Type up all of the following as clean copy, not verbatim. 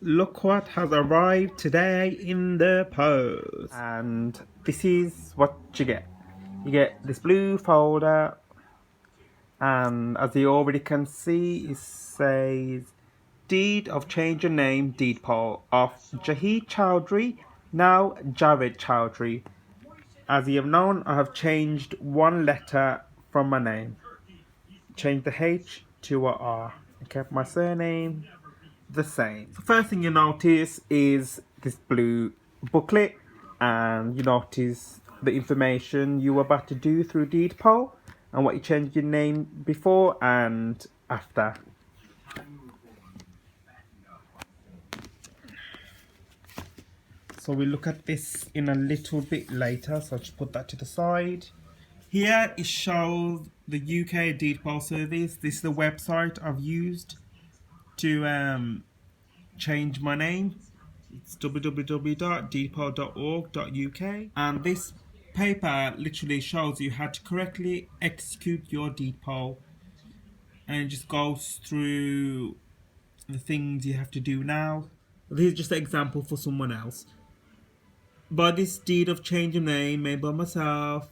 look what has arrived today in the post. And this is what you get. You get this blue folder, and as you already can see, it says Deed of Change of Name Deed Poll of Jahid Chowdhury, now Javed Chowdhury. As you have known, I have changed one letter from my name. Changed the H to a R. I kept my surname the same. The first thing you notice is this blue booklet, and you notice the information you were about to do through Deed Poll and what you changed your name before and after. So we'll look at this in a little bit later, so I'll just put that to the side. Here it shows the UK Deed Poll service. This is the website I've used to change my name. It's www.deedpoll.org.uk, and this paper literally shows you how to correctly execute your deed poll, and it just goes through the things you have to do now. This is just an example for someone else. By this deed of change of name made by myself,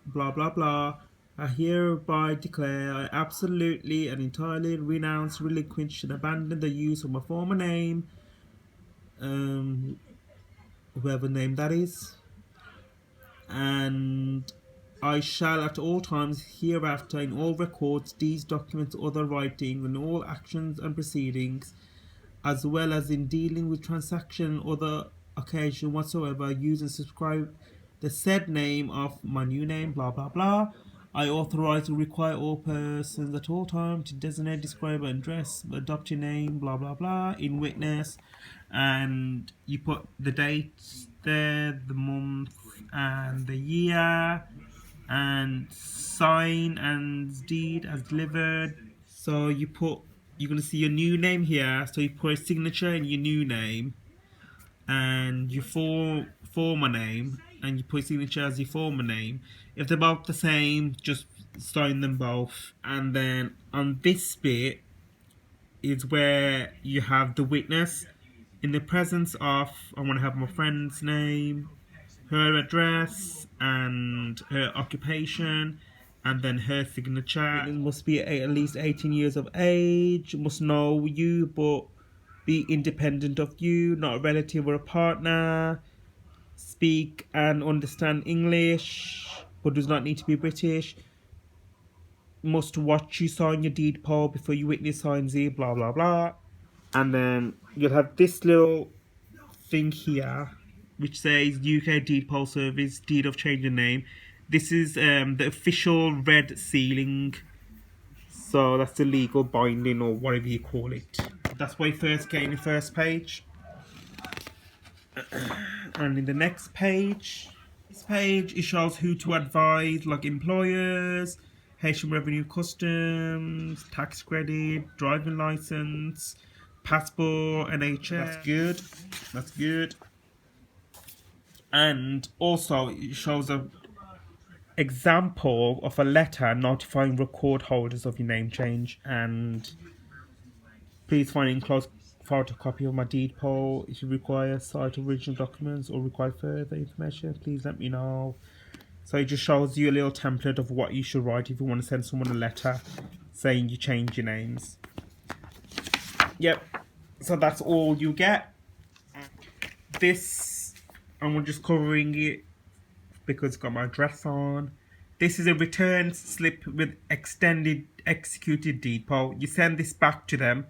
blah blah blah, I hereby declare I absolutely and entirely renounce, relinquish, and abandon the use of my former name, whoever name that is, and I shall at all times hereafter, in all records, deeds, documents, other writings, and all actions and proceedings, as well as in dealing with transaction and other occasion whatsoever, use and subscribe the said name of my new name, blah blah blah. I authorize and require all persons at all times to designate, describe, and address the adopted name, blah blah blah, in witness, and you put the date there, the month, and the year, and sign and deed as delivered. So you're gonna see your new name here. So you put a signature in your new name, and your former name, and you put signature as your former name. If they're both the same, just sign them both. And then on this bit is where you have the witness. In the presence of, I want to have my friend's name, her address, and her occupation, and then her signature. It must be at least 18 years of age, must know you but be independent of you, not a relative or a partner, speak and understand English but does not need to be British, must watch you sign your deed poll before your witness signs it, blah blah blah. And then you'll have this little thing here which says UK Deed Poll Service, Deed of Change of Name. This is the official red sealing, so that's the legal binding or whatever you call it. That's why you first get in the first page. And in the next page, this page, it shows who to advise, like employers, Haitian Revenue Customs, tax credit, driving license, passport, NHS. That's good. That's good. And also it shows a example of a letter notifying record holders of your name change. And please find enclosed photocopy of my deed poll. If you require cite original documents or require further information, please let me know. So it just shows you a little template of what you should write if you want to send someone a letter saying you change your names. Yep, so that's all you get. This, I'm just covering it because it's got my address on. This is a return slip with extended executed deed poll. You send this back to them,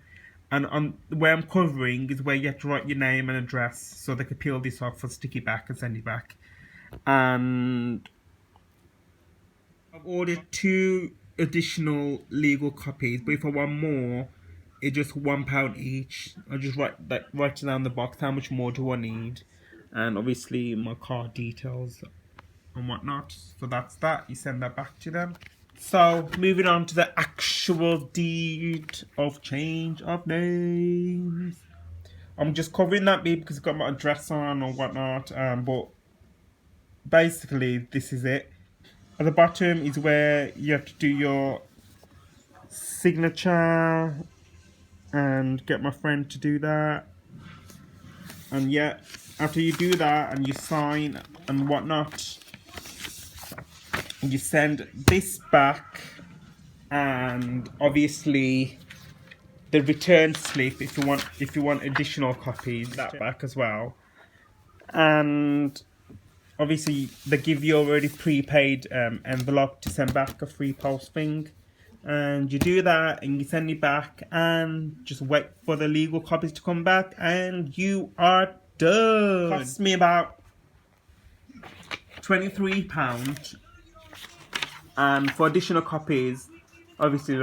and on where I'm covering is where you have to write your name and address so they can peel this off and stick it back and send it back. And I've ordered 2 additional legal copies, but if I want more, it's just £1 each. I'll just write it down the box, how much more do I need, and obviously my card details and whatnot. So that's that. You send that back to them. So moving on to the actual deed of change of names. I'm just covering that bit because it's got my address on or whatnot. But basically this is it. At the bottom is where you have to do your signature, and get my friend to do that. And yeah, after you do that and you sign and whatnot, you send this back, and obviously the return slip if you want additional copies, that back as well. And obviously they give you already prepaid envelope to send back a free post thing, and you do that and you send it back and just wait for the legal copies to come back and you are done. It cost me about £23, and for additional copies, obviously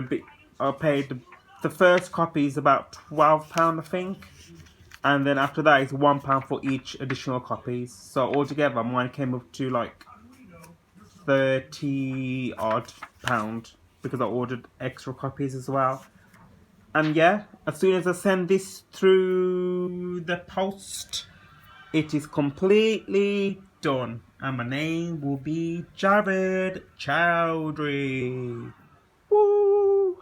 I paid the first copy is about £12 I think, and then after that is £1 for each additional copies. So altogether, mine came up to like 30 odd pound because I ordered extra copies as well. And yeah, as soon as I send this through the post, it is completely done, and my name will be Jared Chowdhury. Woo!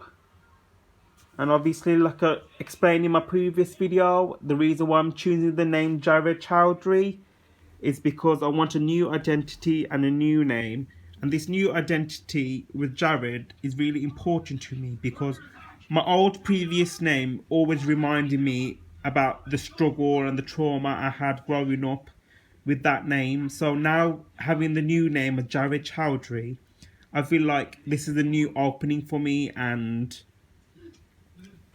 And obviously, like I explained in my previous video, the reason why I'm choosing the name Jared Chowdhury is because I want a new identity and a new name. And this new identity with Jared is really important to me because my old previous name always reminded me about the struggle and the trauma I had growing up with that name. So now having the new name of Jared Chowdhury, I feel like this is a new opening for me, and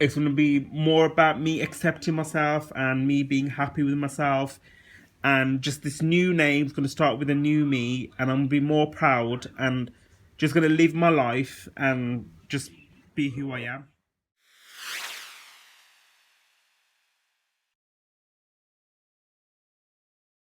it's going to be more about me accepting myself and me being happy with myself. And just this new name is going to start with a new me, and I'm going to be more proud and just going to live my life and just be who I am.